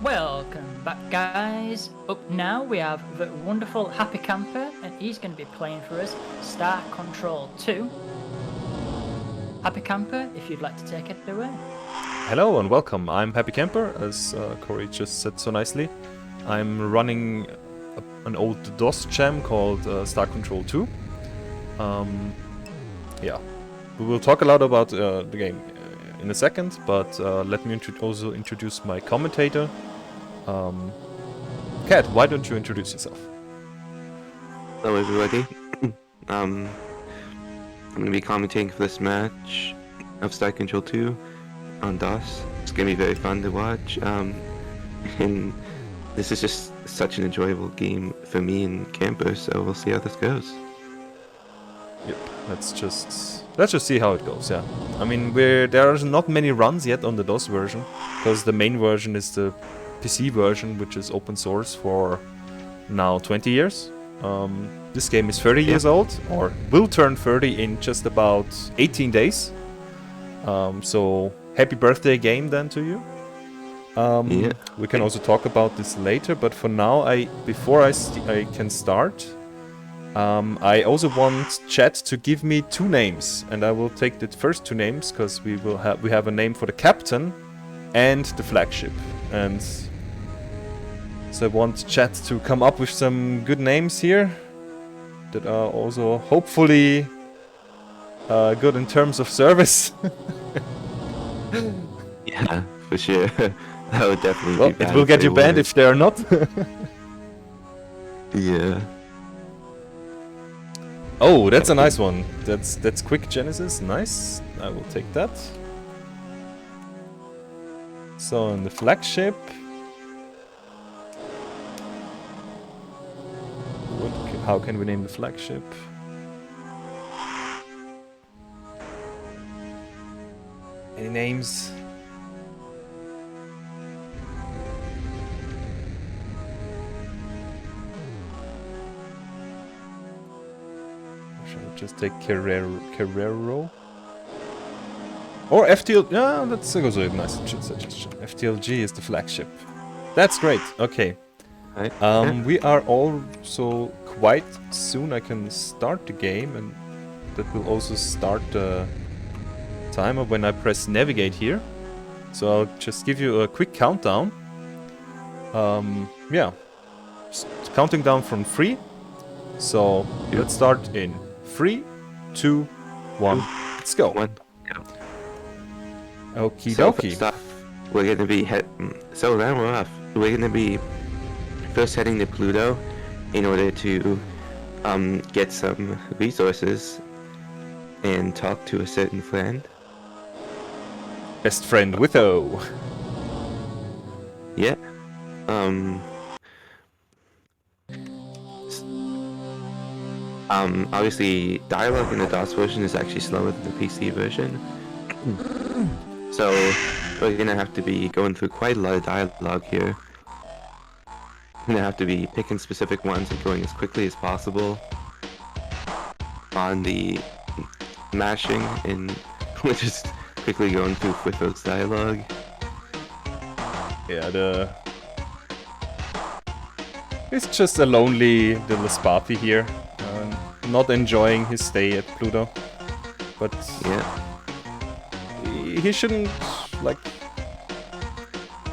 Welcome back, guys. Up now we have the wonderful Happy Camper, and he's going to be playing for us Star Control 2. Happy Camper, if you'd like to take it away. Hello and welcome. I'm Happy Camper, as Corey just said so nicely. I'm running an old DOS gem called Star Control 2. Yeah, we will talk a lot about the game in a second, but let me also introduce my commentator. Kat, why don't you introduce yourself? Hello everybody. I'm going to be commentating for this match of Star Control 2 on DOS. It's going to be very fun to watch. And this is just such an enjoyable game for me and Camper, so we'll see how this goes. Yep, let's just see how it goes. Yeah, I mean, there are not many runs yet on the DOS version, because the main version is the PC version, which is open source for now 20 years. This game is 30 years old, or will turn 30 in just about 18 days. So happy birthday game then to you. We can also talk about this later, but for now, before I can start, I also want chat to give me two names, and I will take the first two names because we have a name for the captain and the flagship, and so I want chat to come up with some good names here that are also hopefully good in terms of service. Yeah, for sure. That would definitely well, be bad. It will get you banned if they are not. Yeah. Oh, that's a nice one. That's quick Genesis. Nice. I will take that. So in the flagship, how can we name the flagship? Any names? Shall we just take Carrero? Or FTL? Yeah, that's also a nice suggestion. FTLG is the flagship. That's great. Okay. Right. We are also quite soon. I can start the game, and that will also start the timer when I press navigate here. So I'll just give you a quick countdown. Yeah, counting down from 3. So let's start in 3, 2, 1. Let's go. Okie So dokie. first off, we're going to be so then we're off. We're going to be first heading to Pluto in order to get some resources and talk to a certain friend. Best friend Witho. Yeah. Obviously, dialogue in the DOS version is actually slower than the PC version. So, we're gonna have to be going through quite a lot of dialogue here. We're gonna have to be picking specific ones and going as quickly as possible on the mashing, and we're just quickly going through Witho's dialogue. Yeah, he's just a lonely little Sparpy here, not enjoying his stay at Pluto. But Yeah. he shouldn't, like,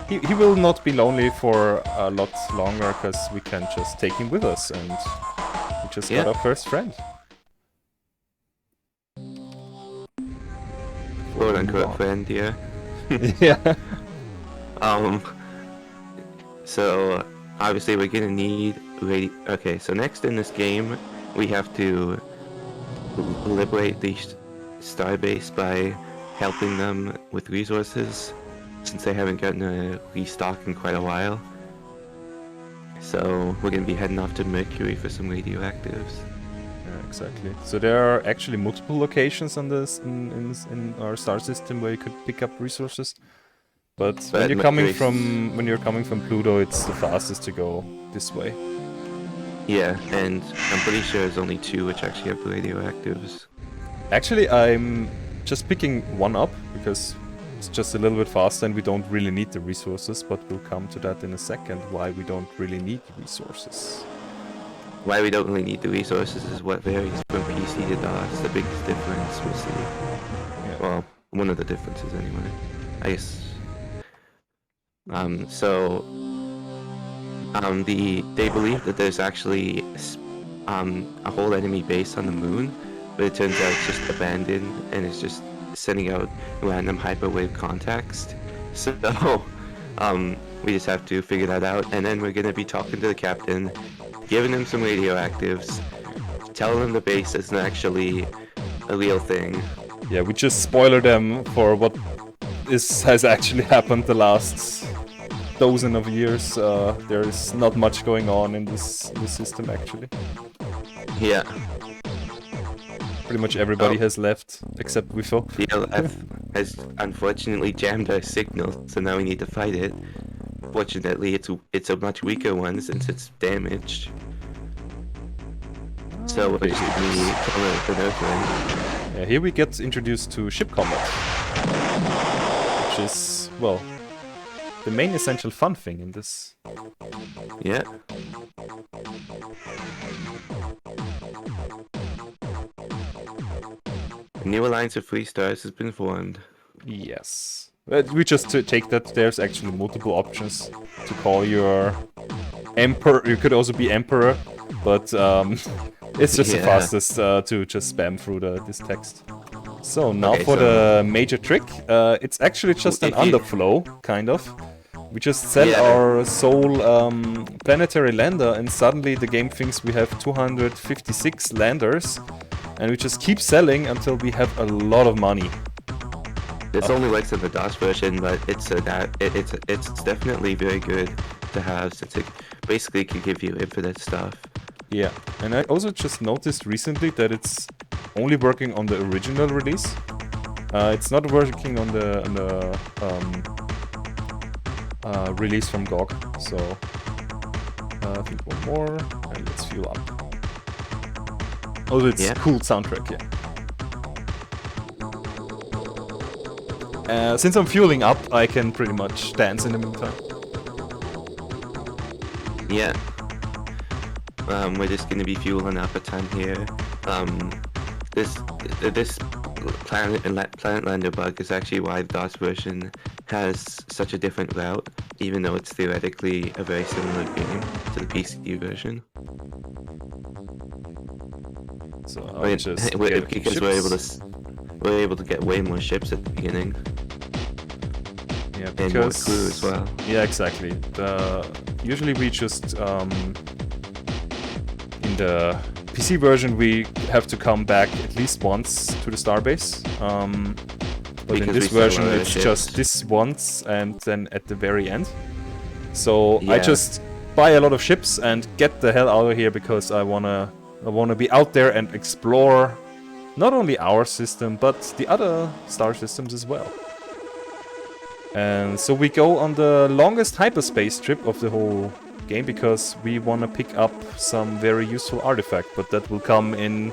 he will not be lonely for a lot longer, because we can just take him with us, and we just got our first friend. Quote unquote friend, yeah. Yeah. So obviously we're gonna need okay, so next in this game we have to liberate the starbase by helping them with resources, since they haven't gotten a restock in quite a while. So we're gonna be heading off to Mercury for some radioactives. Yeah, exactly. So there are actually multiple locations on this in our star system where you could pick up resources. But when you're coming from Pluto, it's the fastest to go this way. Yeah, and I'm pretty sure there's only 2 which actually have radioactives. Actually, I'm just picking one up because it's just a little bit faster, and we don't really need the resources, but we'll come to that in a second, why we don't really need resources. Why we don't really need the resources is what varies from PC to DOS. The biggest difference we'll see. Yeah. Well, one of the differences anyway. I guess. They believe that there's actually a whole enemy base on the moon, but it turns out it's just abandoned and it's just sending out random hyperwave context. So we just have to figure that out, and then we're gonna be talking to the captain, giving him some radioactives, telling him the base isn't actually a real thing. Yeah, we just spoiler them for what has actually happened the last dozen of years. There is not much going on in this system actually. Yeah. Pretty much everybody has left except Wifo. DLF has unfortunately jammed our signal, so now we need to fight it. Fortunately, it's a much weaker one since it's damaged. So we're just gonna be killing it with an Earthling. Yeah, here we get introduced to ship combat, which is, well, the main essential fun thing in this. Yeah. A new alliance of 3 stars has been formed. Yes. We just take that there's actually multiple options to call your emperor. You could also be emperor, but it's just the fastest to just spam through this text. So now for the major trick. It's actually just an underflow, kind of. We just sell our sole planetary lander, and suddenly the game thinks we have 256 landers, and we just keep selling until we have a lot of money. This only works in the DOS version, but it's definitely very good to have, since it basically can give you infinite stuff. Yeah, and I also just noticed recently that it's only working on the original release. It's not working on the release from GOG. So I think one more, and let's fuel up. Oh, it's cool soundtrack, yeah. Since I'm fueling up, I can pretty much dance in the meantime. Yeah. We're just gonna be fueling up a ton here. This Planet Lander bug is actually why the DOS version has such a different route, even though it's theoretically a very similar game to the PC version. So because we're able to get way more ships at the beginning. Yeah, and more crew as well. Yeah, exactly. Usually we just in the PC version we have to come back at least once to the starbase. But in this version it's just this once and then at the very end. So I just buy a lot of ships and get the hell out of here, because I wanna be out there and explore not only our system but the other star systems as well. And so we go on the longest hyperspace trip of the whole game, because we want to pick up some very useful artifact, but that will come in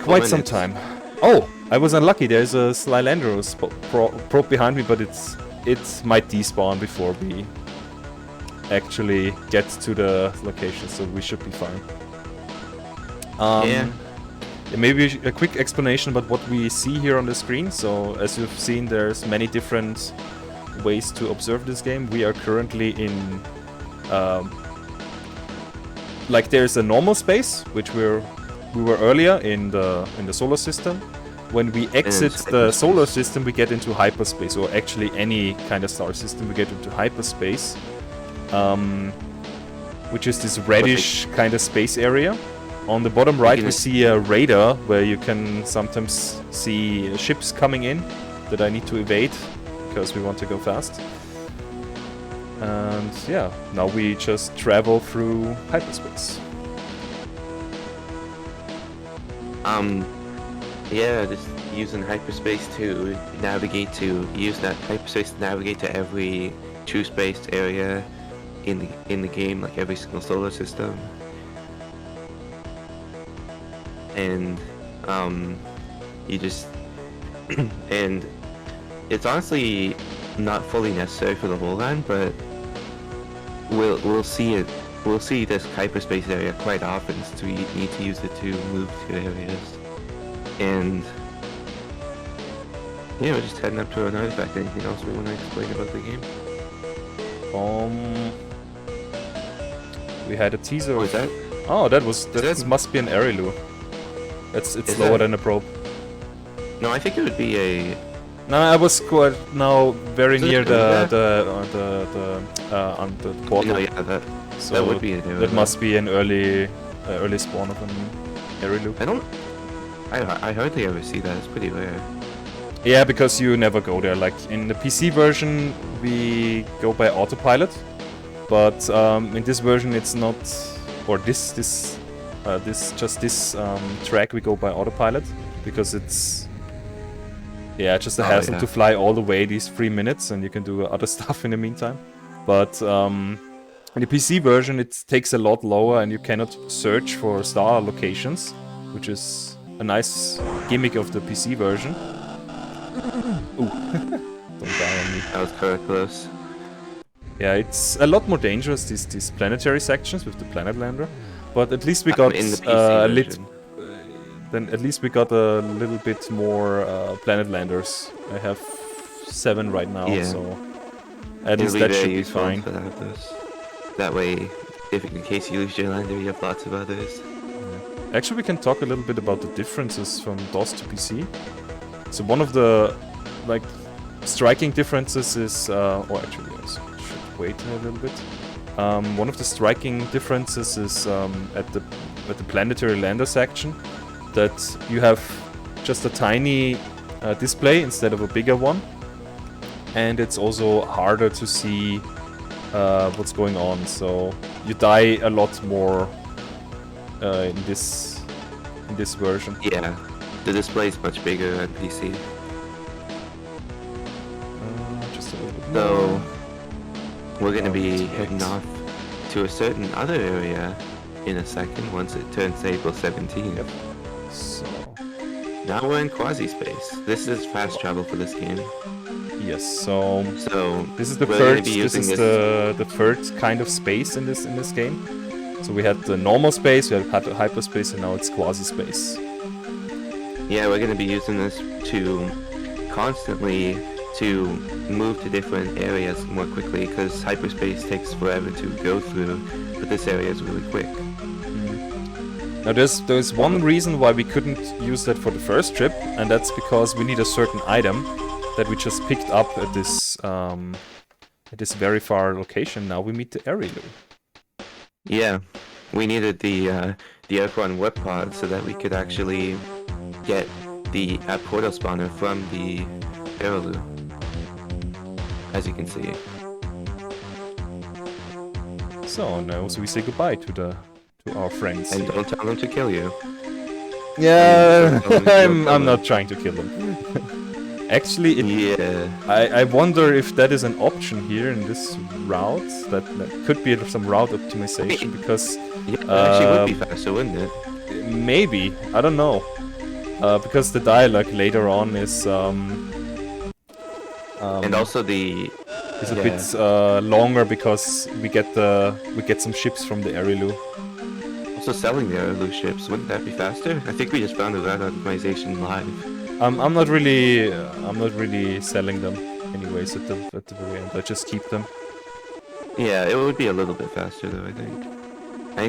quite some time. Oh, I was unlucky. There's a Slylandros probe behind me, but it might despawn before we actually get to the location, so we should be fine. Maybe a quick explanation about what we see here on the screen. So as you've seen, there's many different ways to observe this game. We are currently in like there's a normal space, which we were earlier in the solar system. When we exit the solar system, we get into hyperspace, or actually any kind of star system, we get into hyperspace, which is this reddish kind of space area. On the bottom right we see a radar where you can sometimes see ships coming in that I need to evade because we want to go fast. And yeah, now we just travel through hyperspace. Yeah, just using hyperspace to navigate to every true space area in the game, like every single solar system. And you just and it's honestly not fully necessary for the whole land, but we'll see it. We'll see this hyperspace area quite often, so we need to use it to move to areas. And yeah, we're just heading up to an artifact. Anything else we want to explain about the game? We had a teaser. What was that? Oh, that must be an Arilu. It's lower than a probe. No, I think it would be a. No, I was quite now very near on the portal. No, yeah, that So would be a that must be an early spawn of an Arilu. I hardly ever see that. It's pretty rare. Yeah, because you never go there. Like in the PC version, we go by autopilot, but in this version, it's not. Or this track we go by autopilot because it's just a hassle to fly all the way these 3 minutes, and you can do other stuff in the meantime. But in the PC version, it takes a lot lower, and you cannot search for star locations, which is a nice gimmick of the PC version. Ooh, don't die on me. That was quite close. Yeah, it's a lot more dangerous, these planetary sections with the planet lander. But at least we got in the PC then at least we got a little bit more planet landers. I have 7 right now, so at least that should be fine. That way, in case you lose your lander, you have lots of others. Yeah. Actually, we can talk a little bit about the differences from DOS to PC. So one of the striking differences is, or actually, I should wait a little bit. One of the striking differences is at the planetary lander section, that you have just a tiny display instead of a bigger one, and it's also harder to see what's going on. So you die a lot more in this version. Yeah, the display is much bigger on PC. Just a little bit more. So we're going to be heading off to a certain other area in a second once it turns April 17th. Yep. So now we're in quasi-space. This is fast travel for this game. Yes. So this is the we're third. This is the third kind of space in this game. So we had the normal space, we had hyperspace, and now it's quasi-space. Yeah, we're going to be using this to constantly to move to different areas more quickly, because hyperspace takes forever to go through, but this area is really quick. Now there's one reason why we couldn't use that for the first trip, and that's because we need a certain item that we just picked up at this very far location. Now we meet the Arilu. Yeah, we needed the Aircon whip pod so that we could actually get the portal spawner from the Arilu, as you can see. So now we say goodbye to our friends. And don't tell them to kill you. Yeah, I'm not trying to kill them. Actually, I wonder if that is an option here in this route. That could be some route optimization, because actually would be faster, wouldn't it? Maybe, I don't know, because the dialogue later on is and also is a bit longer, because we get some ships from the Arilu. Also selling the Arilu ships, wouldn't that be faster? I think we just found that optimization live. I'm not really selling them anyways at the very end. I just keep them. Yeah, it would be a little bit faster though, I think.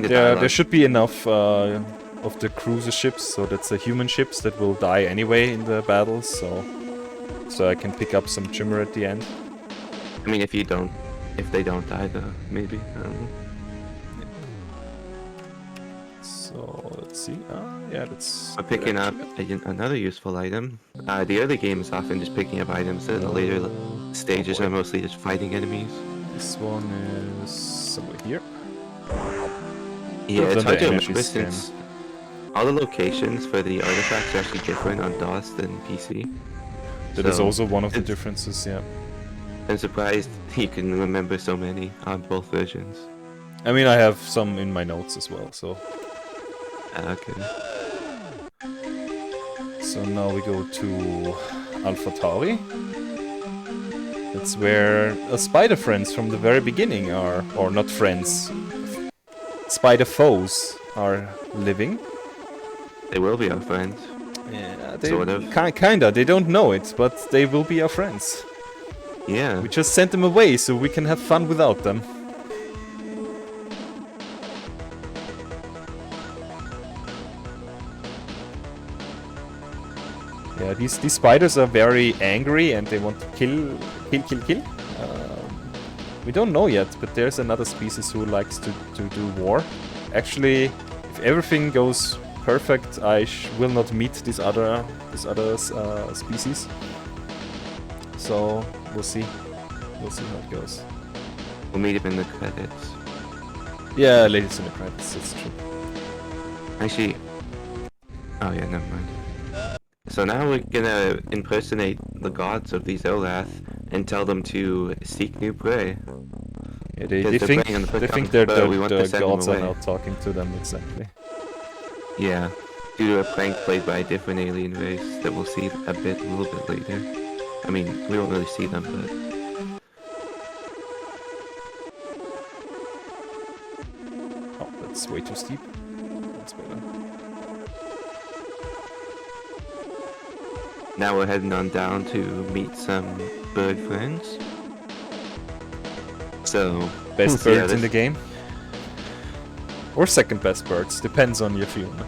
There should be enough of the cruiser ships, so that's the human ships that will die anyway in the battles, so I can pick up some Jimmer at the end. I mean, if they don't die though, maybe. I don't know. So let's see. We're picking up another useful item. The early game is often just picking up items, and the later stages are mostly just fighting enemies. This one is somewhere here. Yeah, it's hard to remember since all the locations for the artifacts are actually different on DOS than PC. That is also one of the differences, yeah. I'm surprised you can remember so many on both versions. I mean, I have some in my notes as well, so... Okay. So now we go to Alpha Tauri. that's where spider friends from the very beginning are, or not friends, spider foes are living. They will be our friends. Yeah, they Sort of. kinda. They don't know it, but they will be our friends. Yeah. We just sent them away so we can have fun without them. Yeah, these spiders are very angry and they want to kill. We don't know yet, but there's another species who likes to do war. Actually, if everything goes perfect, I will not meet this other species. So we'll see. We'll see how it goes. We'll meet him in the credits. Yeah, ladies in the credits. That's true. Actually. Oh yeah, never mind. So now we're gonna impersonate the gods of these Olath and tell them to seek new prey. Yeah, they Because they're think preying on the they think Pokemon, they're but we want to the send them gods are away. now talking to them exactly. Yeah, due to a prank played by a different alien race that we'll see a little bit later. I mean, we won't really see them, but Oh, that's way too steep. That's better. now we're heading on down to meet some bird friends. So, Best so yeah, birds in the game. Or second best birds, depends on your feeling.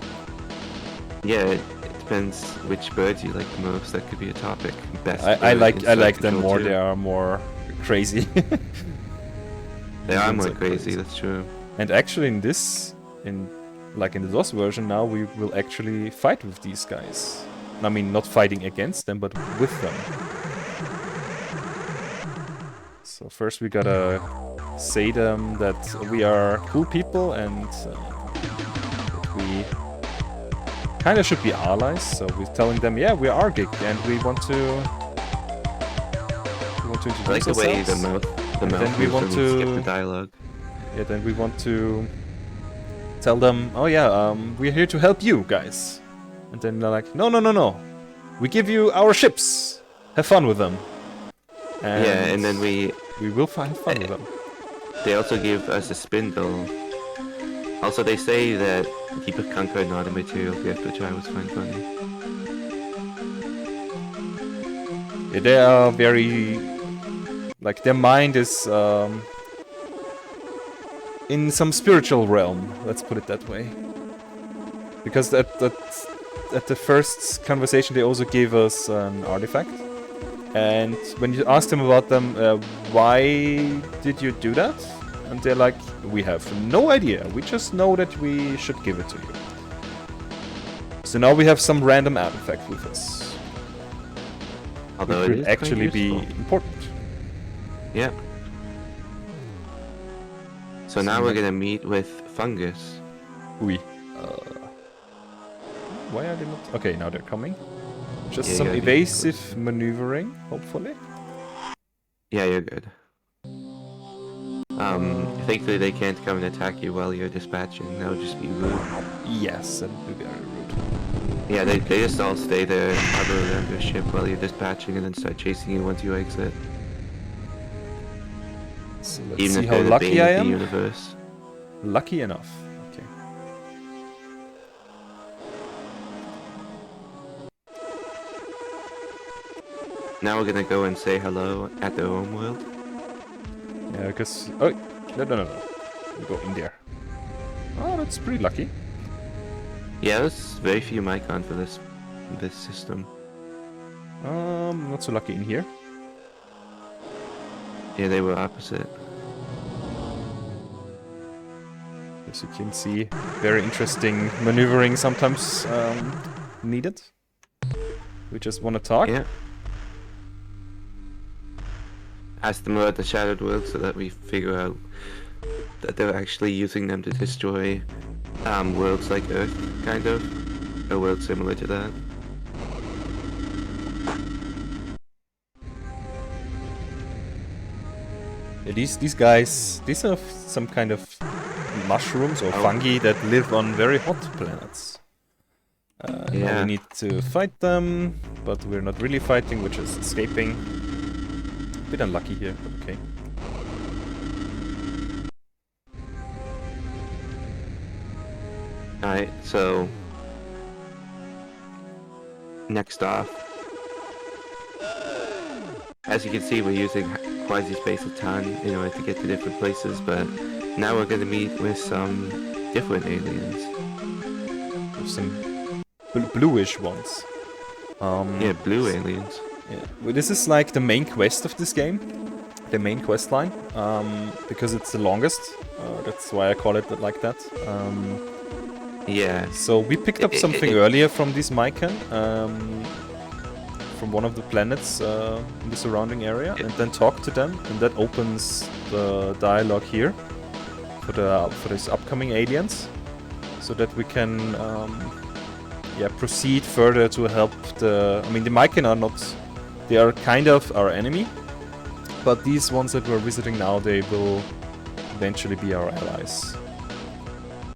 Yeah, it depends which birds you like the most. That could be a topic. Best I bird like inside them the more. culture. They are more crazy. They are These more ones crazy. That's true. And actually, in the DOS version now, we will actually fight with these guys. I mean, not fighting against them, but with them. So first we gotta say them that we are cool people and that we kind of should be allies. So we're telling them, yeah, we are Argic and we want to introduce I like the way the ourselves. mouth then we moves want when we skip to- the dialogue. Yeah, then we want to tell them, oh yeah, we're here to help you guys. And then they're like, no, no, no, no. We give you our ships. Have fun with them. Yeah, and then we will find fun with them. they also give us a spindle. Also, they say that happycamper are not a material gift, which I always find funny. Yeah, they are very... Like, their mind is in some spiritual realm, let's put it that way. Because at the first conversation they also gave us an artifact. And when you ask them about them, why did you do that? And they're like, we have no idea. We just know that we should give it to you. So now we have some random artifact with us. Although Which it could is quite actually be useful. important. Yeah. So now we're gonna meet with Fungus. Oui. Why are they not... Okay, now they're coming. Just Yeah, some yeah, yeah. evasive maneuvering, hopefully. Yeah, you're good. Thankfully they can't come and attack you while you're dispatching. That would just be rude. Yes, that would be very rude. Yeah, they just all stay there, hover around your ship while you're dispatching, and then start chasing you once you exit. So let's Even see if how they're the lucky bane I of the am. universe. Lucky enough. Okay. Now we're gonna go and say hello at their home world. Yeah, because... Oh, no. We go in there. Oh, that's pretty lucky. Yeah, there's very few Mycon for this system. Not so lucky in here. Yeah, they were opposite. As you can see, very interesting maneuvering sometimes needed. We just want to talk. Yeah. Ask them about the Shattered World so that we figure out that they're actually using them to destroy worlds like Earth, kind of. A world similar to that. Yeah, these guys, these are some kind of mushrooms or fungi that live on very hot planets. Now Yeah. we need to fight them, but we're not really fighting, we're just escaping. Bit unlucky here, but okay. Alright, so next off, as you can see, we're using quasi-space a ton in order to get to different places, but now we're going to meet with some different aliens. With some bluish ones. Yeah, blue aliens. Yeah. Well, this is like the main quest of this game. The main quest line. Because it's the longest. That's why I call it like that. Yeah. So we picked up something earlier from this Mycan. From one of the planets in the surrounding area. And then talked to them. And that opens the dialogue here. For these upcoming aliens. So that we can proceed further to help the... I mean, the Mycan are not... They are kind of our enemy. But these ones that we're visiting now, they will eventually be our allies.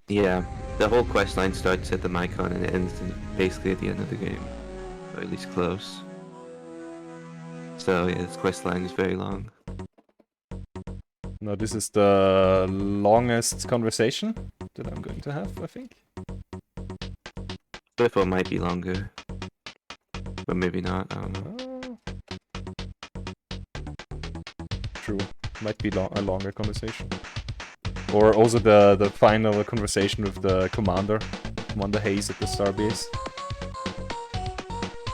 Yeah, the whole quest line starts at the Mycon and ends basically at the end of the game. Or at least close. So yeah, this quest line is very long. Now this is the longest conversation that I'm going to have, I think. Therefore, it might be longer. But maybe not, I don't know. True. Might be a longer conversation. Or also the final conversation with the Commander Hayes at the Starbase.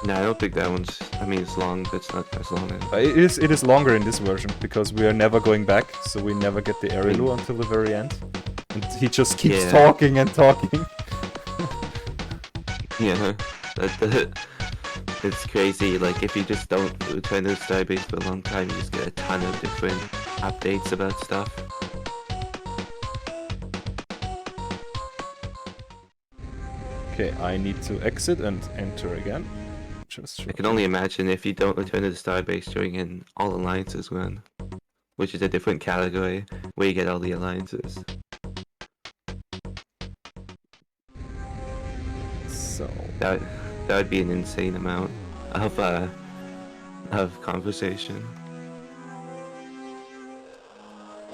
No, I don't think that one's... I mean, it's long, but it's not as long as... It is longer in this version, because we are never going back, so we never get the Erilu until the very end. And he just keeps talking and talking. Yeah, it's crazy. Like, if you just don't return to the Starbase for a long time, you just get a ton of different updates about stuff. Okay, I need to exit and enter again. I can only imagine if you don't return to the Starbase during an All Alliances run, which is a different category where you get all the alliances. So that would be an insane amount of conversation.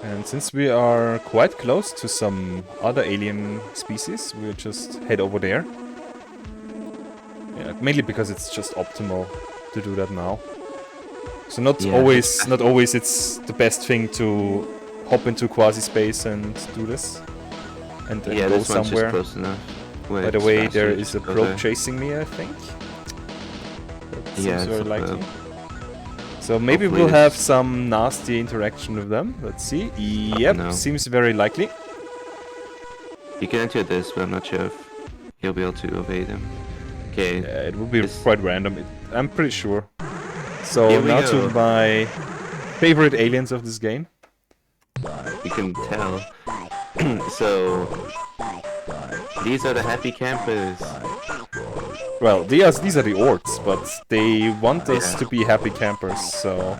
And since we are quite close to some other alien species, we'll just head over there. Yeah, mainly because it's just optimal to do that now. So not always it's the best thing to hop into quasi-space and do this. And then go this one's somewhere. just close enough. By the way, there is a probe chasing me, I think. That seems very likely. So maybe we'll have some nasty interaction with them. Let's see. Yep, seems very likely. You can enter this, but I'm not sure if you'll be able to evade him. Okay. Yeah, it will be quite random. I'm pretty sure. So now to my favorite aliens of this game. You can tell. So these are the happy campers. Well, these are the orcs, but they want us to be happy campers, so...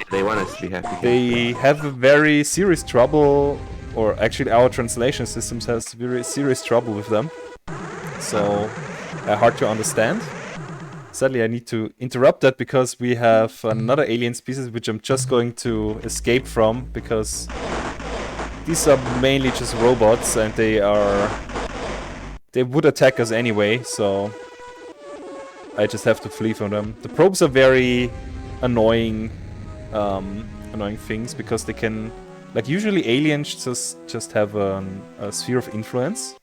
They want us to be happy campers. They have a very serious trouble, or actually our translation systems has very serious trouble with them. So, hard to understand. Sadly, I need to interrupt that because we have another alien species which I'm just going to escape from, because these are mainly just robots and they would attack us anyway, so I just have to flee from them. The probes are very annoying things because they can, like, usually aliens just have a sphere of influence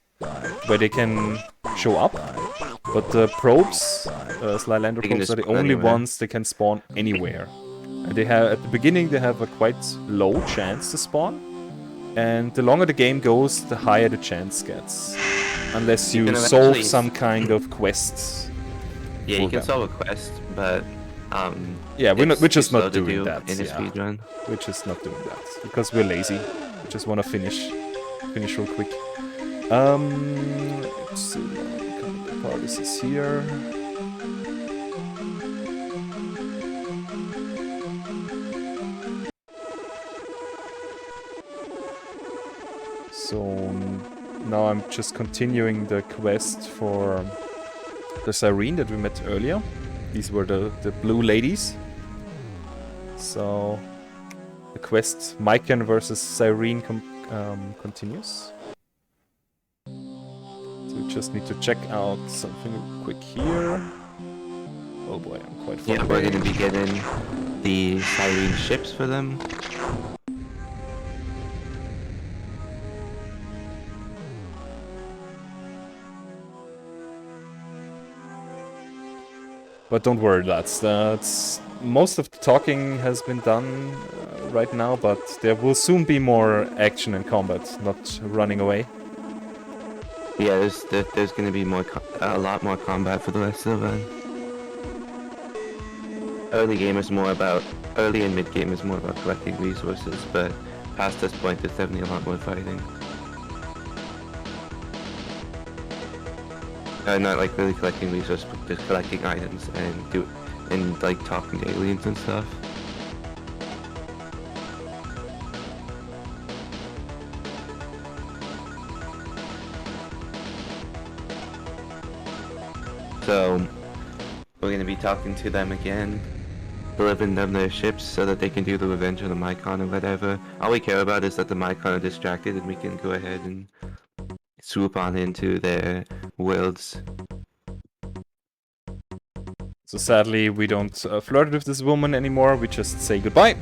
where they can show up, but the probes, Slylander probes, are the only ones that can spawn anywhere. And they have, at the beginning, they have a quite low chance to spawn, and the longer the game goes, the higher the chance gets, unless you solve some kind of quests. Yeah, you can solve a quest, but yeah, we're just not doing that. In a speedrun. We're just not doing that because we're lazy. We just want to finish real quick. Let's see, the part is here. So now I'm just continuing the quest for the Siren that we met earlier. These were the blue ladies. So The quest Mycan versus Cyrene continues. So we just need to check out something real quick here. Oh boy, I'm quite far Yeah, we're away. gonna be getting the Cyrene ships for them. But don't worry, lads. Most of the talking has been done right now, but there will soon be more action and combat, not running away. Yeah, there's gonna be a lot more combat for the rest of the early and mid game is more about collecting resources, but past this point there's definitely a lot more fighting. Not like really collecting resources, but just collecting items and like talking to aliens and stuff. So we're gonna be talking to them again, delivering them their ships so that they can do the revenge on the Mycon or whatever. All we care about is that the Mycon are distracted and we can go ahead and swoop on into their worlds. So sadly, we don't flirt with this woman anymore, we just say goodbye.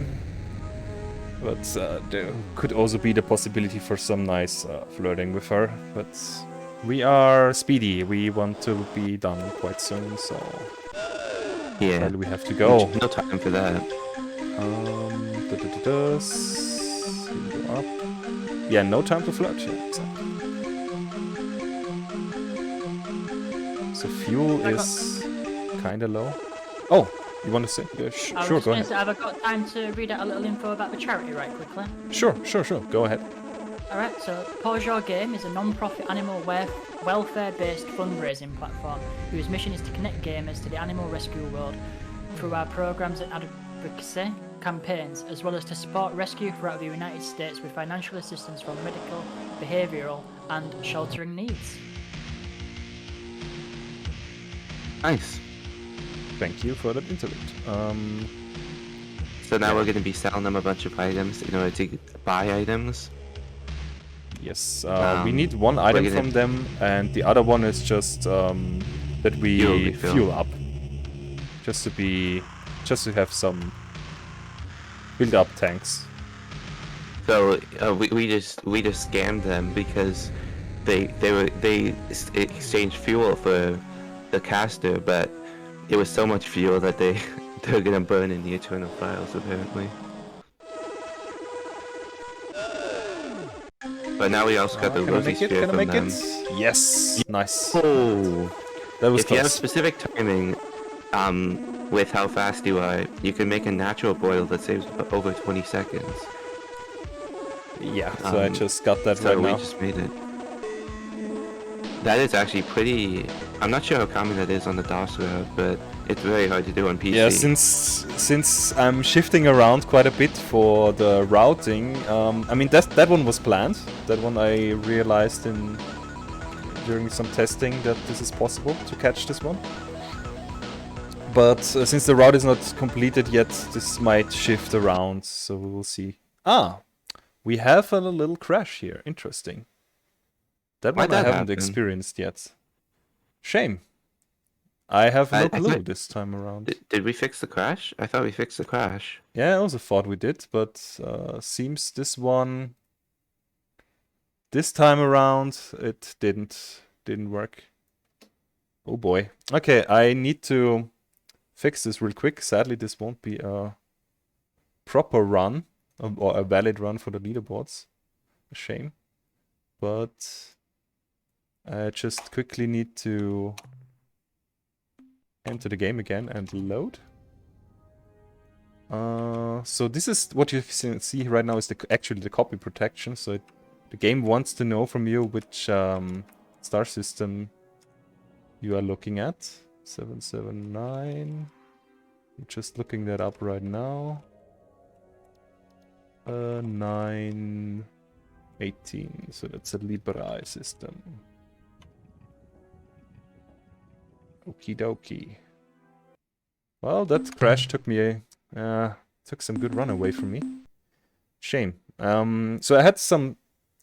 But there could also be the possibility for some nice flirting with her. But we are speedy, we want to be done quite soon, so Yeah, sadly we have to go. no time for that. Go up. Yeah, no time to flirt, yeah, exactly. So fuel is kinda low. Oh, you want to say? Yeah, sure, go ahead. Have I got time to read out a little info about the charity right quickly? Sure, go ahead. Alright, so Pause Your Game is a non-profit animal welfare-based fundraising platform whose mission is to connect gamers to the animal rescue world through our programs and advocacy campaigns, as well as to support rescue throughout the United States with financial assistance for medical, behavioural and sheltering needs. Nice. Thank you for that interlude. So now we're gonna be selling them a bunch of items in order to buy items. Yes, we need one item gonna- from them, and the other one is just that we fuel up, just to have some build up tanks. So we just scammed them because they exchanged fuel for the caster, but it was so much fuel that they're gonna burn in the eternal files apparently. But now we also got the Can I rosy make it? sphere Can I from make them. it? Yes, nice. Oh, That was if you have close. specific timing, with how fast you are, you can make a natural boil that saves over 20 seconds. Yeah, so I just got that right So we now. just made it. That is actually pretty... I'm not sure how common that is on the DOS route, but it's very hard to do on PC. Yeah, since I'm shifting around quite a bit for the routing, I mean that one was planned. That one I realized during some testing that this is possible to catch this one. But since the route is not completed yet, this might shift around, so we will see. Ah, we have a little crash here. Interesting. That one Why'd I that haven't happen? experienced yet. Shame. I have no I clue thought- this time around. Did we fix the crash? I thought we fixed the crash. Yeah, I also thought we did, but seems this time around it didn't work. Oh boy. Okay, I need to fix this real quick. Sadly, this won't be a proper run or a valid run for the leaderboards. A shame. But I just quickly need to enter the game again and load. So this is what you see right now is actually the copy protection. So the game wants to know from you which star system you are looking at. 779. I'm just looking that up right now. 918. So that's a Librae system. Okie dokie. Well, that crash took some good run away from me. Shame. So I had some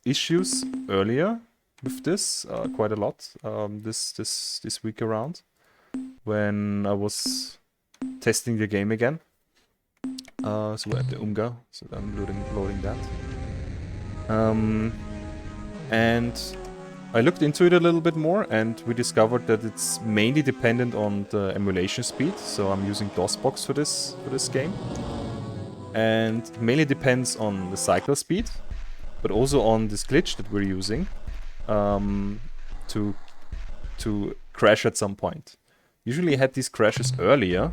issues earlier with this, quite a lot, this week around, when I was testing the game again. So we're at the Umga, so I'm loading that. And I looked into it a little bit more, and we discovered that it's mainly dependent on the emulation speed. So I'm using DOSBox for this game, and it mainly depends on the cycle speed, but also on this glitch that we're using to crash at some point. Usually I had these crashes earlier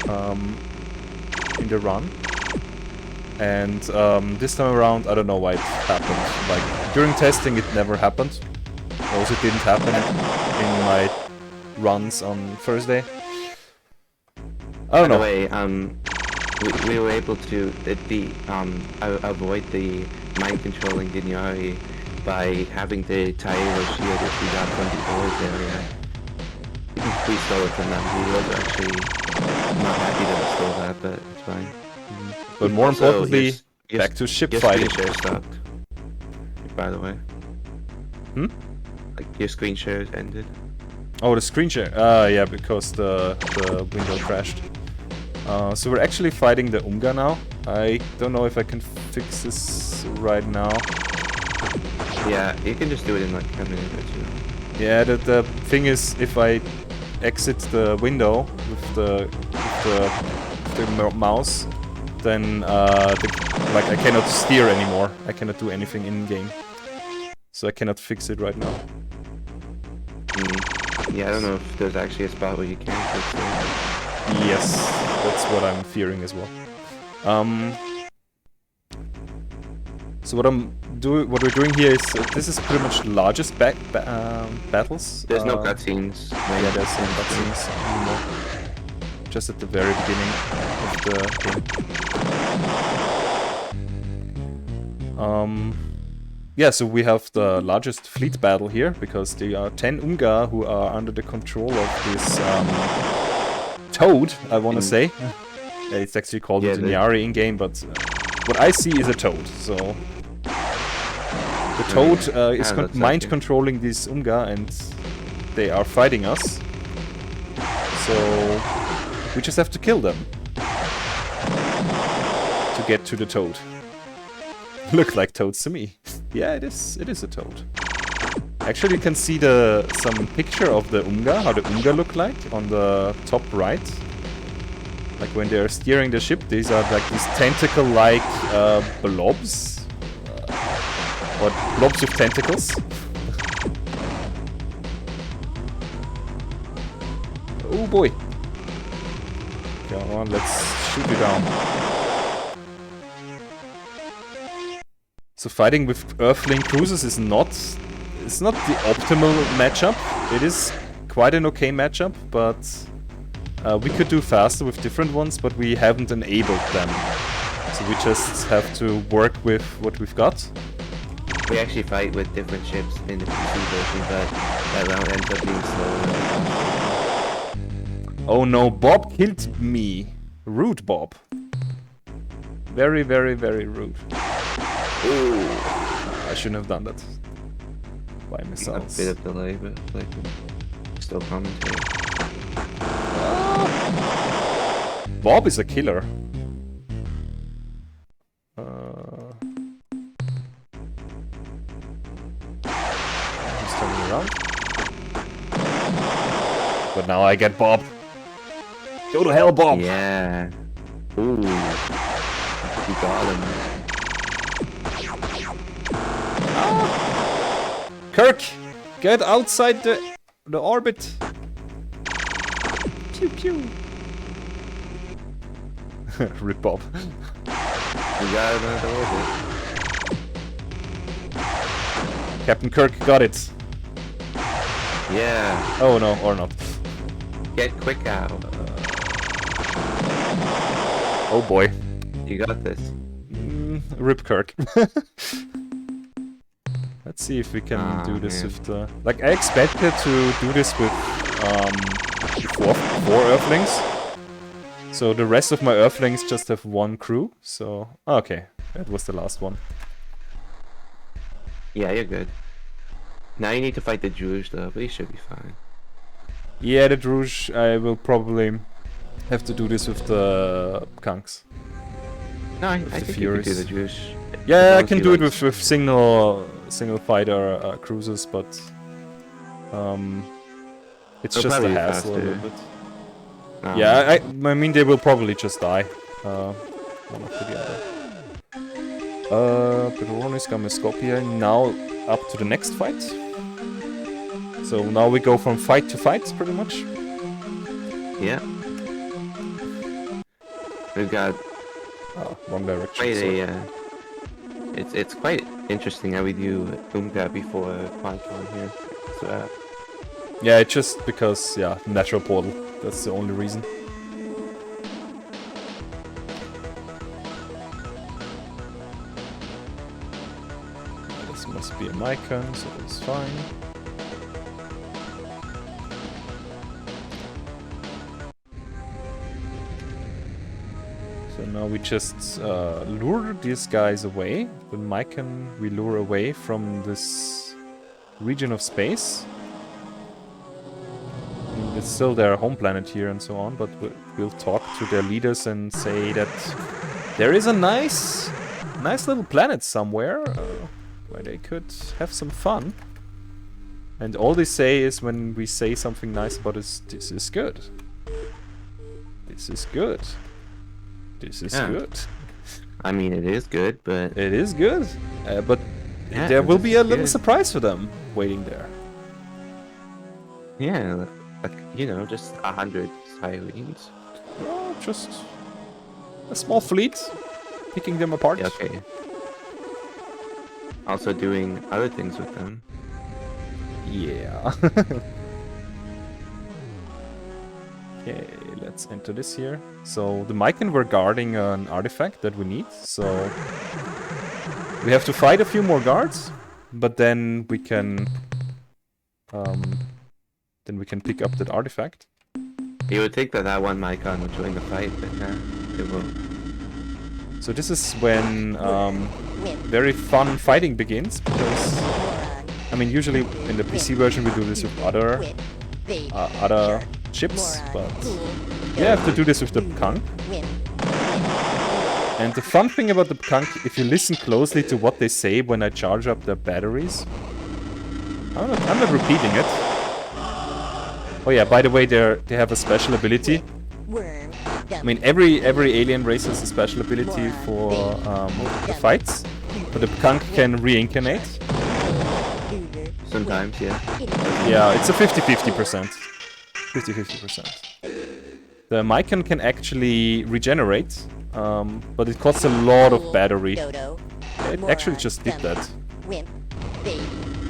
in the run, and this time around I don't know why it happened. Like during testing it never happened. Also it didn't happen in my runs on Thursday. I don't know. By the way, we were able to avoid the mind controlling Dinyari by having the Tairo shield which we got from the boys area. We stole it from them. He was actually not happy that we stole that, but it's fine. But more Also, importantly, back to ship fighting. Your screen share stopped, by the way. Like your screen share ended. Oh, the screen share. Yeah, because the window crashed. So we're actually fighting the Umga now. I don't know if I can fix this right now. Yeah, you can just do it in like a minute or two. Yeah, the thing is, if I exit the window with the mouse, then like I cannot steer anymore. I cannot do anything in game, so I cannot fix it right now. Yeah, I don't know if there's actually a spot where you can fix it. Yes, that's what I'm fearing as well. So what we're doing here is this is pretty much the largest battles. There's no cutscenes. Yeah, there's no cutscenes anymore. Just at the very beginning of the game. Yeah, so we have the largest fleet battle here because there are 10 Umga who are under the control of this toad, I want to say. It's actually called a Dinyari in game, but what I see is a toad. So the toad is mind controlling these Umga, and they are fighting us. So we just have to kill them to get to the toad. Look like toads to me. Yeah, it is a toad. Actually, you can see some picture of the Umga, how the Umga look like on the top right. Like when they're steering the ship, these are like these tentacle-like blobs. Or blobs with tentacles. Oh boy. Come on, let's shoot you down. So fighting with Earthling cruisers is not the optimal matchup. It is quite an okay matchup, but we could do faster with different ones, but we haven't enabled them. So we just have to work with what we've got. We actually fight with different ships in the PC version, but that round ends up being slower. Oh no, Bob killed me. Rude, Bob. Very, very, very rude. Ooh. I shouldn't have done that by myself. A bit of delay, but like still commentary. Bob is a killer. He's turning around. But now I get Bob. Go to hell, Bob! Yeah. Ooh. You got him. Kirk! Get outside the orbit! Pew pew! Rip Bob. You got him out of orbit. Captain Kirk got it. Yeah. Oh no, or not. Get quick out. Oh boy. You got this. Rip Kirk. Let's see if we can do this with the... Like, I expected to do this with four Earthlings. So the rest of my Earthlings just have one crew, so... Okay. That was the last one. Yeah, you're good. Now you need to fight the Druge though, but you should be fine. Yeah, the Druge, I will probably have to do this with the Kanks. No, I the think you can Furies. do the Druge. Yeah, I can do it with single fighter cruisers, but it's They'll just a probably be hassle a faster. little bit. Yeah, I mean they will probably just die. One after the other. Petronius Gamescopia, now up to the next fight. So now we go from fight to fight, pretty much. Yeah. We've got wrong direction. quite sorry. a. It's quite interesting how we do Umga before QuantCon here. So, Yeah, it's just because, yeah, natural portal. That's the only reason. This must be a Nikon, so that's fine. So now we just lure these guys away. The Mycon we lure away from this region of space. I mean, it's still their home planet here and so on, but we'll talk to their leaders and say that there is a nice little planet somewhere where they could have some fun. And all they say is when we say something nice about this is good. This is good. This is good. I mean, it is good, but It is good. But Yeah, there will this be is a little good. surprise for them waiting there. yeah, like you know, just 100 sirens. Well, just a small fleet, picking them apart. Yeah, okay. Also doing other things with them. Yeah. Okay, let's enter this here. So the Mycon were guarding an artifact that we need, so we have to fight a few more guards, but then we can pick up that artifact. You would think that that one Mycon would join the fight, but nah, it won't. So this is when very fun fighting begins, because I mean usually in the PC version we do this with other ships, but you have to do this with the Kank. And the fun thing about the Kank, if you listen closely to what they say when I charge up their batteries, I'm not repeating it. Oh yeah, by the way, they have a special ability. I mean, every alien race has a special ability for the fights, but the Kank can reincarnate. Sometimes, yeah. Yeah, it's a 50-50%. 50-50%. The Mycon can actually regenerate, but it costs a lot of battery. It actually just did that. Wimp, baby,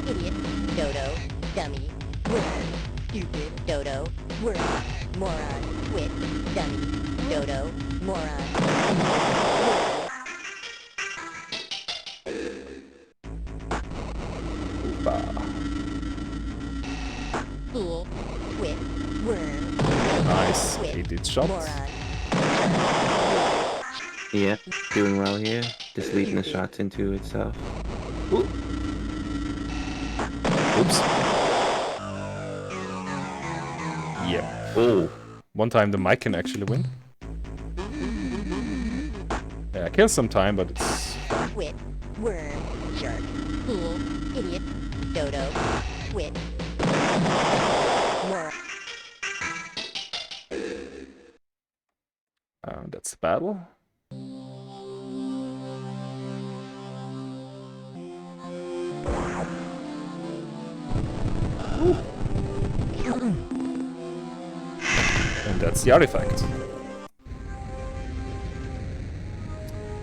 idiot, dodo, dummy, worm, stupid, dodo, worm, moron, wit, dummy, dodo, moron, worm. Fool, wit, worm, Nice, wit, 8 shots. moron, Yeah, doing well here. Just leading the shots into itself. Oops. Yep. Oh, One time the Mycon actually win. Yeah, kills some time, but it's... wit, worm, shark, fool, idiot, dodo, wit, moron. That's the battle. And that's the artifact.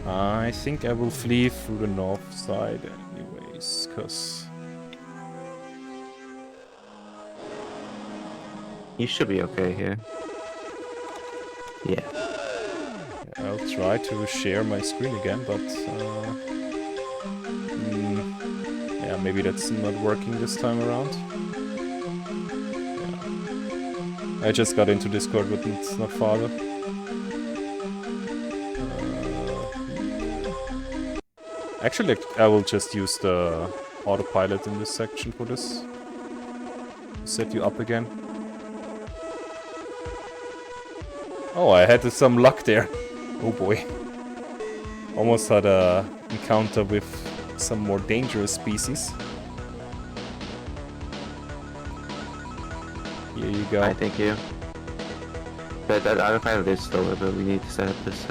I think I will flee through the north side anyways, cause... you should be okay here. Yeah. I'll try to share my screen again, but... yeah, maybe that's not working this time around. Yeah. I just got into Discord, but it's not farther. Actually, I will just use the autopilot in this section for this. Set you up again. Oh, I had some luck there. Oh boy. Almost had a encounter with some more dangerous species. Here you go. I thank you. But that autopilot is slower, but we need to set up this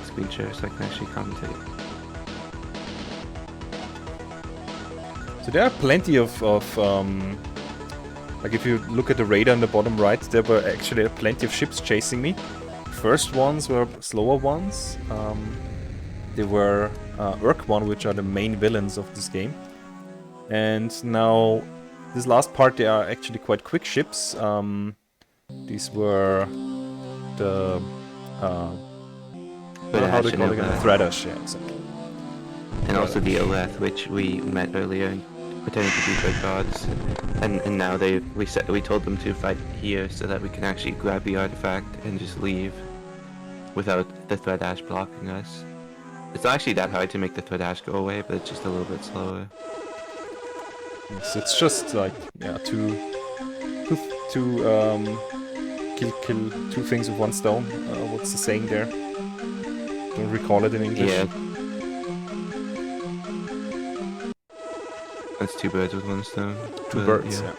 screen share so I can actually commentate. So there are plenty of like if you look at the radar in the bottom right, there were actually plenty of ships chasing me. First ones were slower ones. They were Urk one, which are the main villains of this game. And now, this last part, they are actually quite quick ships. These were the how do you call it again? Threaders, yeah, exactly. And also the Oleth, which we met earlier, pretending to be good gods. And now we told them to fight here so that we can actually grab the artifact and just leave without the Thread Ash blocking us. It's not actually that hard to make the Thread Ash go away, but it's just a little bit slower. Yes, it's just like, yeah, kill two things with one stone. What's the saying there? Don't recall it in English. Yeah. That's two birds with one stone. Two birds, yeah.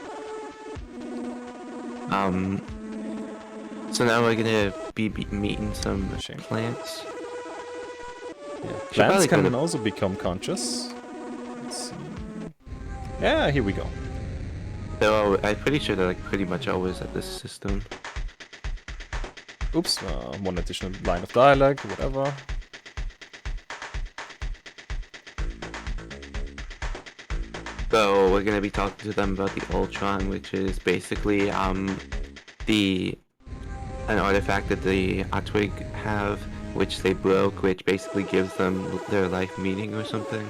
So now we're gonna be meeting some plants. Yeah. Plants can also become conscious. Let's see. Yeah, here we go. I'm pretty sure they're like pretty much always at this system. Oops, one additional line of dialogue, whatever. So we're gonna be talking to them about the Ultron, which is basically an artifact that the Atwig have, which they broke, which basically gives them their life meaning or something.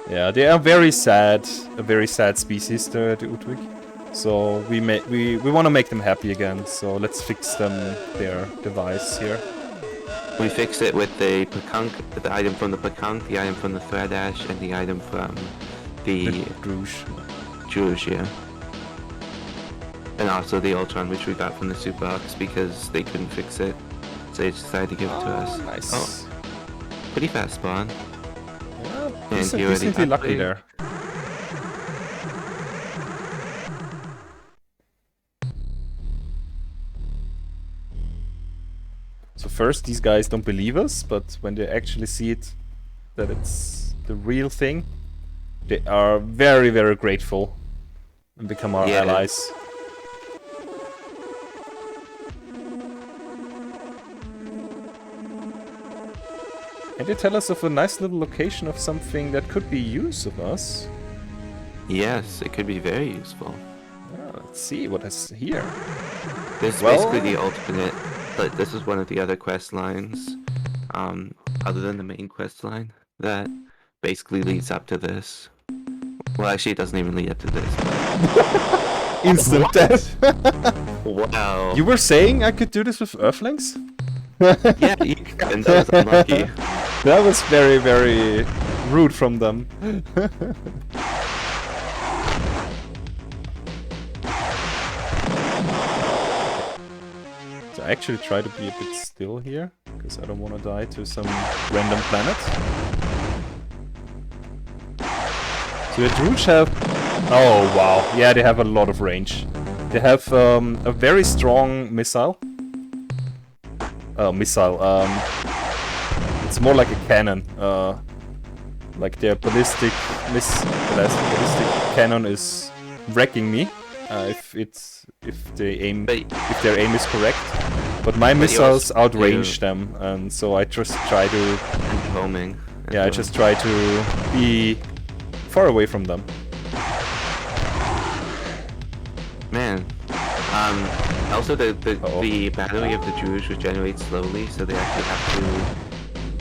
Yeah, they are very sad, a very sad species, the Utwig. So we want to make them happy again. So let's fix them their device here. We fixed it with the Pakunk, the item from the Pakunk, the item from the Thread Ash, and the item from the Druge, yeah. And also the Ultron, which we got from the Super Ox because they couldn't fix it. So they decided to give it to us. Nice. Oh, pretty fast spawn. Yeah, And decently lucky there. So first these guys don't believe us, but when they actually see it, that it's the real thing, they are very, very grateful and become our allies. And they tell us of a nice little location of something that could be use of us. Yes, it could be very useful. Let's see what is here. This is basically the alternate, but this is one of the other quest lines, other than the main quest line, that basically leads up to this. Well, actually, it doesn't even lead up to this. Instant death. Wow. You were saying I could do this with Earthlings? Yeah, you can. That was unlucky. That was very, very rude from them. So I actually try to be a bit still here, because I don't want to die to some random planet. So the Druge have... Oh wow, yeah, they have a lot of range. They have a very strong missile. It's more like a cannon. Like their ballistic cannon is wrecking me if their aim is correct. But my missiles outrange them, and so I just try to homing. Yeah, I just try to be far away from them. Man. Also the battery of the Druge regenerates slowly, so they actually have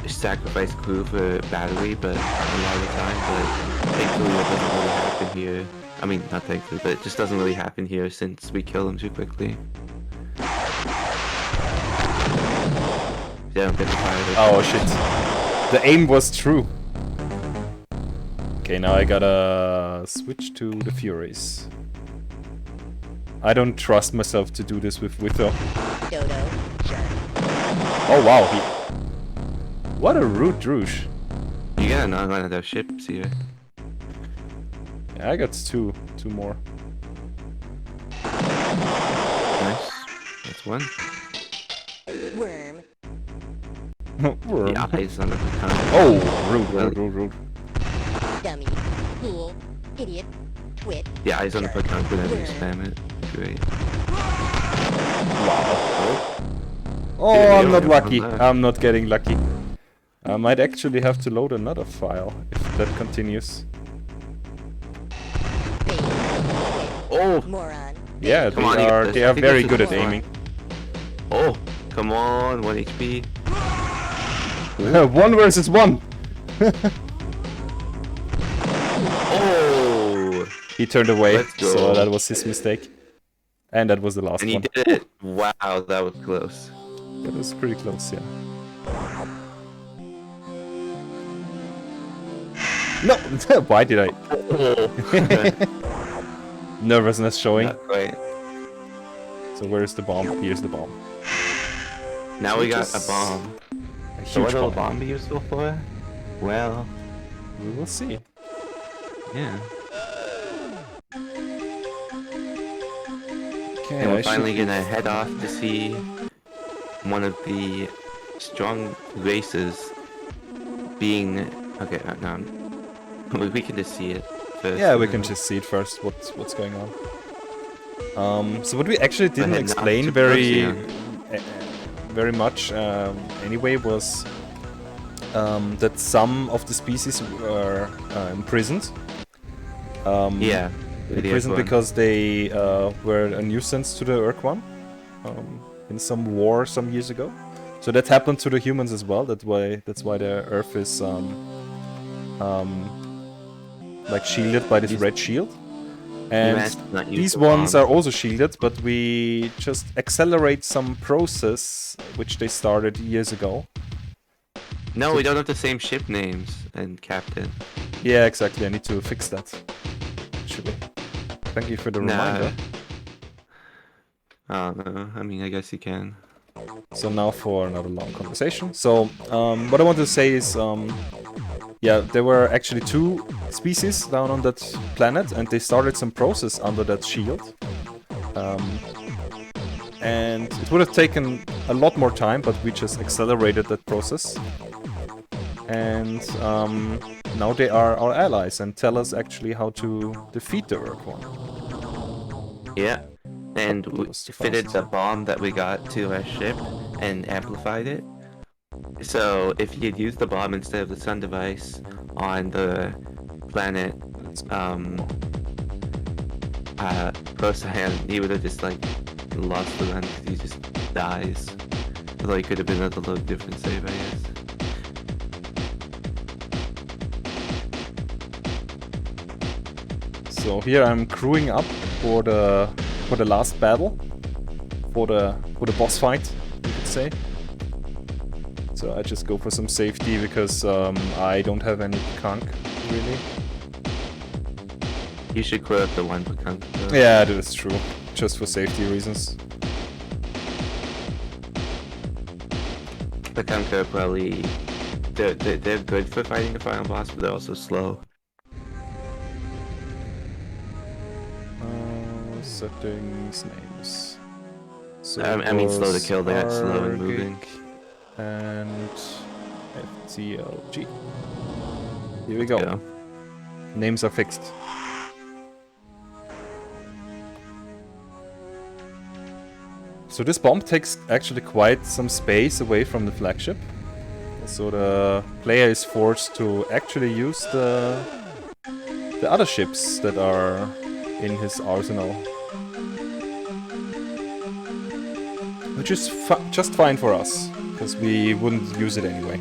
to sacrifice crew for battery, but a lot of the time, but thankfully it doesn't really happen here. I mean, not thankfully, but it just doesn't really happen here since we kill them too quickly. Yeah, don't get fired. Oh shit. The aim was true. Okay, now I gotta switch to the Furies. I don't trust myself to do this with Wither. Dodo, sure. Oh wow, what a rude Droosh. You got another one of those ships here. Yeah, I got two more. Nice. That's one. Worm, Worm. The eyes on the pecan. Oh, rude. dummy, fool, idiot, twit, The eyes on the jerk, pecan whenever you worm. spam it. Great. Wow. Oh, Dude, I'm you not don't lucky. have that. I'm not getting lucky. I might actually have to load another file if that continues. Face, Oh! moron, Yeah, Come on, you got this. they I are think very this good is at one. aiming. Oh! Come on, 1 HP. 1 versus 1. Oh! He turned away, Let's go. so that was his mistake. And that was the last And you one. did it! Wow, that was close. That was pretty close, yeah. No! Why did I? Nervousness showing. Not quite. So where's the bomb? Here's the bomb. Now we got Which a is bomb. A So huge what will a bomb. bomb be useful for? Well, We will see. yeah. Okay, And I we're finally should- gonna head off to see one of the strong races being... Okay, no. We can just see it first. Yeah, we and can then- just see it first. What's going on? So what we actually didn't ahead, now explain to very, Persia. very much anyway was that some of the species were imprisoned. Yeah. Imprisoned because they were a nuisance to the Urquan in some war some years ago. So that happened to the humans as well. That's why the Earth is like shielded by this red shield. And Humans not use these the ones bomb. are also shielded, but we just accelerate some process which they started years ago. No, we don't have the same ship names and captain. Yeah, exactly. I need to fix that. Actually, thank you for the reminder. Oh no, I mean, I guess you can. So now for another long conversation. So what I want to say is, yeah, there were actually 2 species down on that planet, and they started some process under that shield. And it would have taken a lot more time, but we just accelerated that process. And now they are our allies and tell us actually how to defeat the Urquan. Yeah. And we was the fitted the fastest. bomb that we got to our ship and amplified it. So if you'd used the bomb instead of the sun device on the planet, Procyan, he would have just like lost the run because he just dies. Although he could have been a little different save, I guess. So here I'm crewing up for the last battle, for the boss fight, you could say. So I just go for some safety because I don't have any conk really. You should crew up the one pecan. Yeah, that is true. Just for safety reasons. Pecan are probably they're good for fighting the final boss, but they're also slow. Settings, names. So I mean slow to kill, they're not slow and Argic moving. And FTLG. Here we go. Yeah. Names are fixed. So this bomb takes actually quite some space away from the flagship. So the player is forced to actually use the other ships that are in his arsenal. Which is just fine for us, because we wouldn't use it anyway.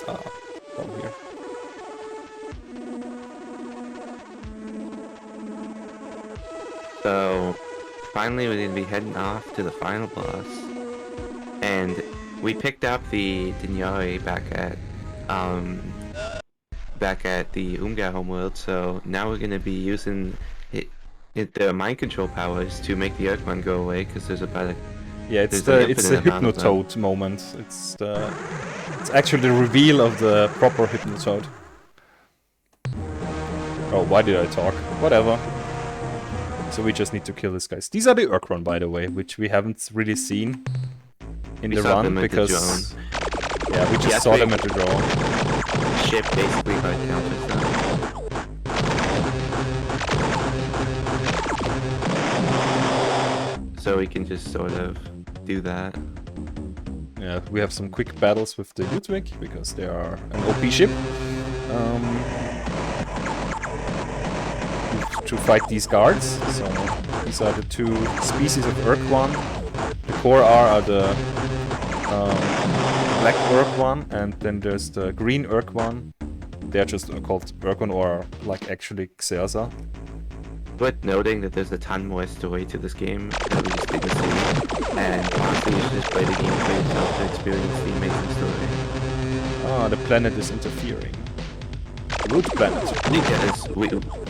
Down here. So finally we're gonna be heading off to the final boss. And we picked up the Dinyari back at back at the Umga homeworld. So now we're gonna be using the mind control powers to make the Earthman go away, because there's about a Yeah, it's there's an the infinite amount of them. Hypnotoad moment. It's actually the reveal of the proper Hypnotoad. Oh, why did I talk? Whatever. So we just need to kill these guys. These are the Urkron, by the way, which we haven't really seen in We the saw run them at the because drone. yeah, we just Yeah, saw I them at think- the drone. Ship basically by counters them. So we can just sort of do that. Yeah, we have some quick battles with the Ludwig because they are an OP ship. To fight these guards. So these are the two species of Urkwan. The core are the black Urkwan, and then there's the green Urkwan. They're just called Urkwan, or like actually Xerza. Worth noting that there's a ton more story to this game that we just didn't see, and honestly you should just play the game for yourself to experience the amazing story. Ah, the planet is interfering. Root planet. Because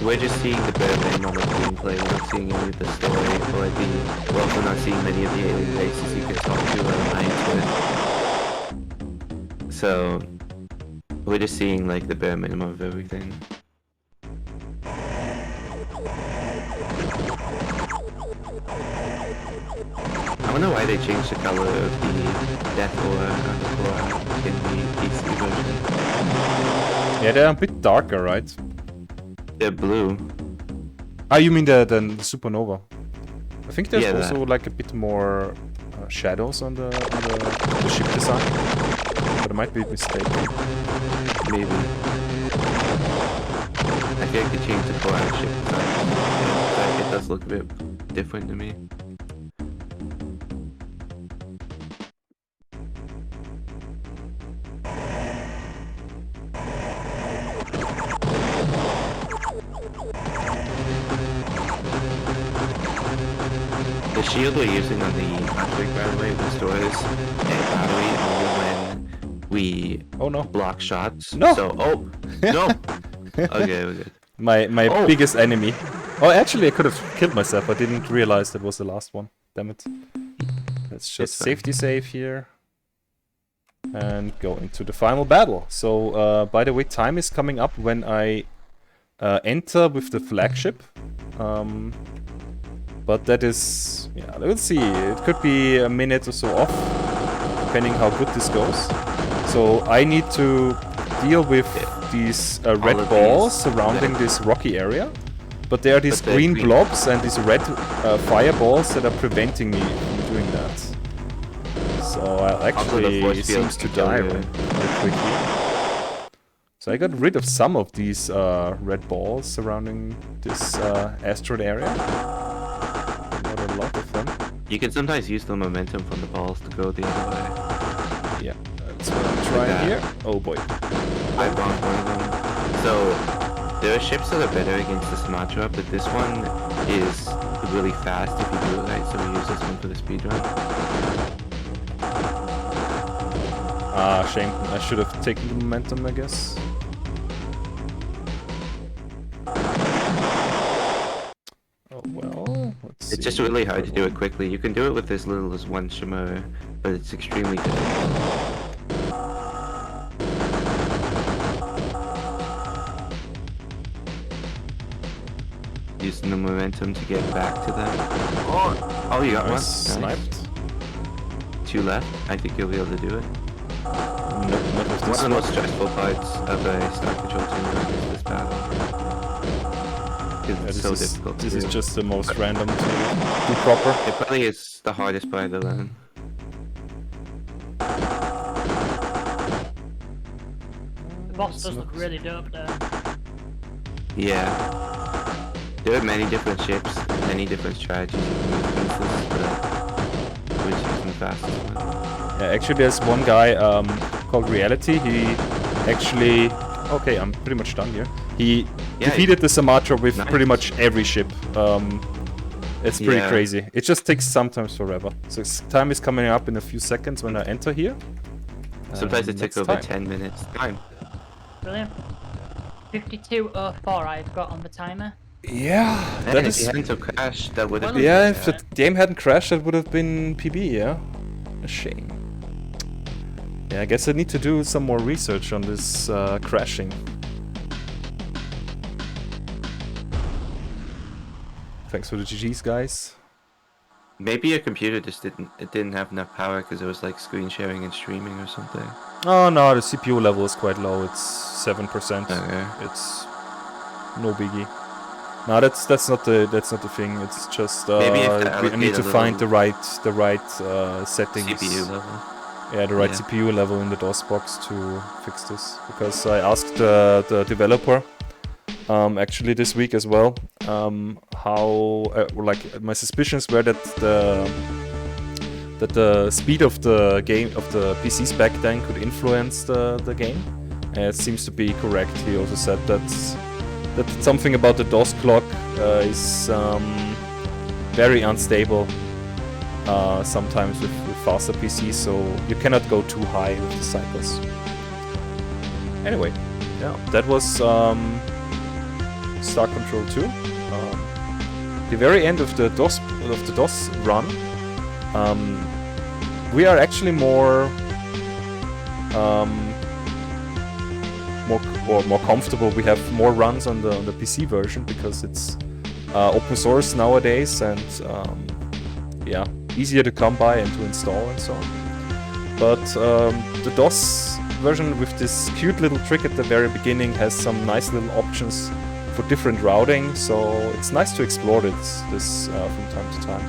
we're just seeing the bare minimum of gameplay, we're not seeing any of the story, we're also not seeing many of the alien races you can talk to or alliance with. So, we're just seeing like the bare minimum of everything. I don't know why they changed the color of the Death Ore and the Core in the PC version. Yeah, they're a bit darker, right? They're blue. Ah, you mean the supernova? I think there's Yeah, also like a bit more shadows on the ship design, but I might be mistaken. Maybe. I think I could change the core and ship design. It does look a bit different to me. The shield we're using on the Patrick, by the way, restores a battery only when we Oh no. block shots. No! So, oh, no! Okay, we're good. My Oh. biggest enemy. Oh, actually, I could have killed myself. I didn't realize that was the last one. Damn it. Let's just It's fine. safety save here. And go into the final battle. So, by the way, time is coming up when I enter with the flagship. But that is... yeah, let's see. It could be a minute or so off, depending how good this goes. So, I need to deal with these red of balls these surrounding red- this rocky area. But there are these But they're green green. blobs and these red fireballs that are preventing me from doing that. So I Also, the actually force field seems to can kill die you. real quick here. So I got rid of some of these red balls surrounding this asteroid area. Not a lot of them. You can sometimes use the momentum from the balls to go the other way. Yeah, that's what I'm trying that. here. Oh boy. I bombed one of them. So, there are ships that are better against the Sumatra, but this one is really fast if you do it right, so we use this one for the speedrun. Ah, shame. I should have taken the momentum, I guess. Oh well, let's see. It's just really hard to do it quickly. You can do it with as little as one shimmer, but it's extremely difficult. Using the momentum to get back to them. Oh, you got one. Nice. Nice. Sniped. 2 left. I think you'll be able to do it. Nope, not with One this of the one. most stressful parts of a Star Control 2 run is this battle. 'Cause Yeah, it's so difficult to this do. is just the most random to do proper. It probably is the hardest part of the run. The boss does look really dope there. Yeah. There are many different ships, many different strategies you can use against this, but we're choosing the fastest one. Yeah, actually, there's one guy called Reality. He actually... okay, I'm pretty much done here. He Yeah, defeated the Sumatra with Nice. pretty much every ship. It's pretty Yeah. crazy. It just takes sometimes forever. So time is coming up in a few seconds when I enter here. Sometimes it And takes that's over time. 10 minutes. Time. Brilliant. 52:04 I've got on the timer. Yeah, And that if he is. hadn't have crashed, that would have Well, been... Yeah, if the game hadn't crashed, that would have been PB, yeah? A shame. Yeah, I guess I need to do some more research on this crashing. Thanks for the GGs, guys. Maybe your computer just didn't have enough power because it was like screen sharing and streaming or something. Oh no, the CPU level is quite low. It's 7%. Okay. It's no biggie. No, that's not the thing. It's just Maybe if they I need allocate to a find the little right settings. CPU level. Yeah, the right Yeah. CPU level in the DOS box to fix this. Because I asked the developer actually this week as well how like my suspicions were that the speed of the game of the PCs back then could influence the game. And it seems to be correct. He also said that something about the DOS clock is very unstable sometimes with faster PCs, so you cannot go too high with the cycles. Anyway, yeah, that was Star Control 2. The very end of the DOS run. We are actually more comfortable. We have more runs on the PC version because it's open source nowadays and yeah, easier to come by and to install and so on. But the DOS version with this cute little trick at the very beginning has some nice little options for different routing, so it's nice to explore this from time to time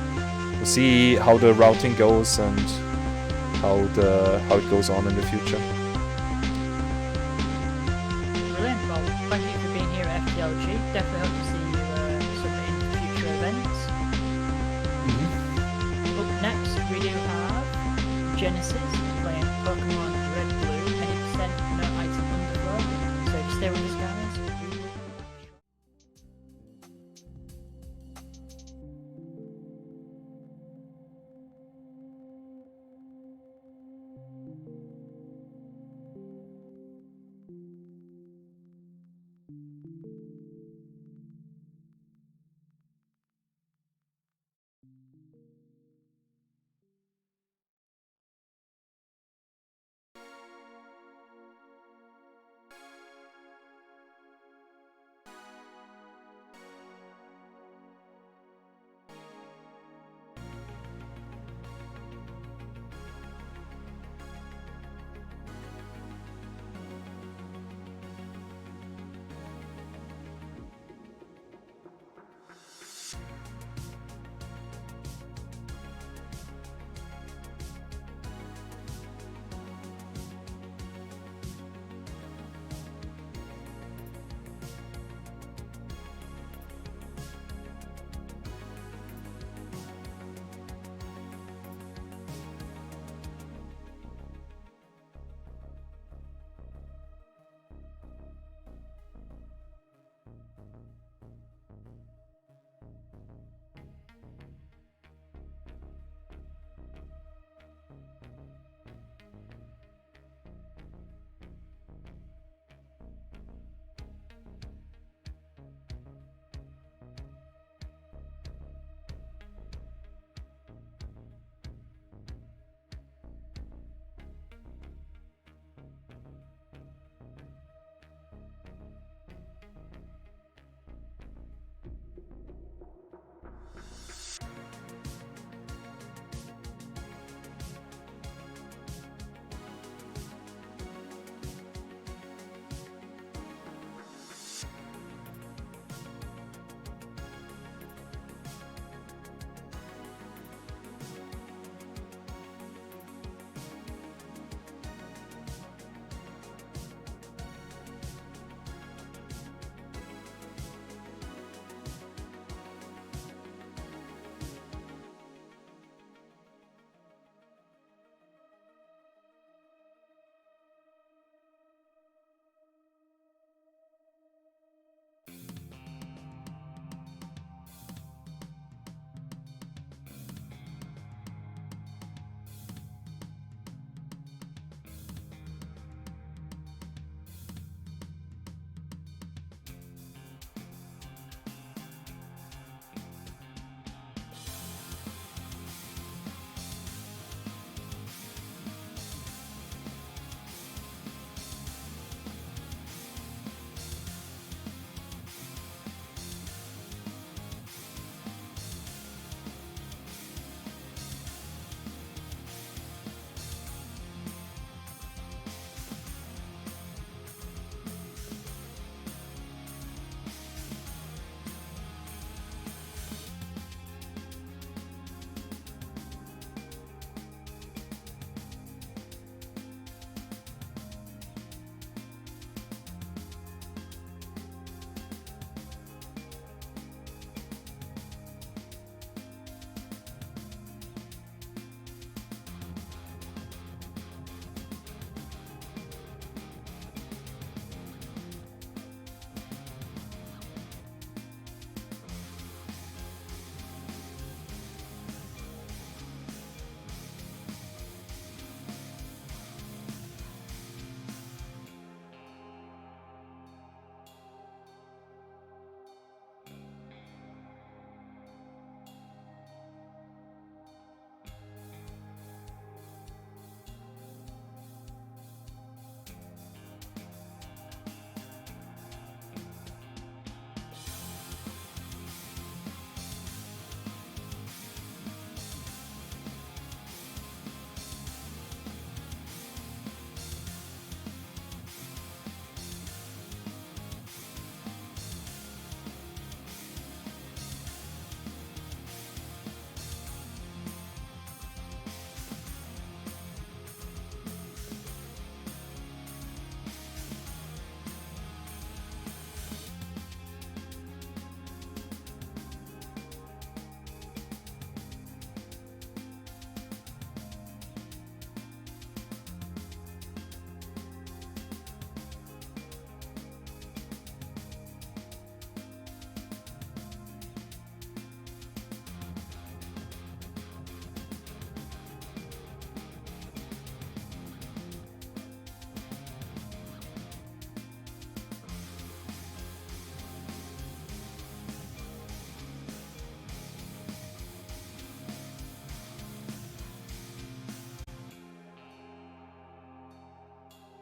to see how the routing goes and how it goes on in the future. Brilliant. Well, thank you for being here at FTLG. Definitely hope to see you submit in future events. Up next, we do have Genesis playing Pokemon Red Blue, 80% no item underflow. So if you stay with us,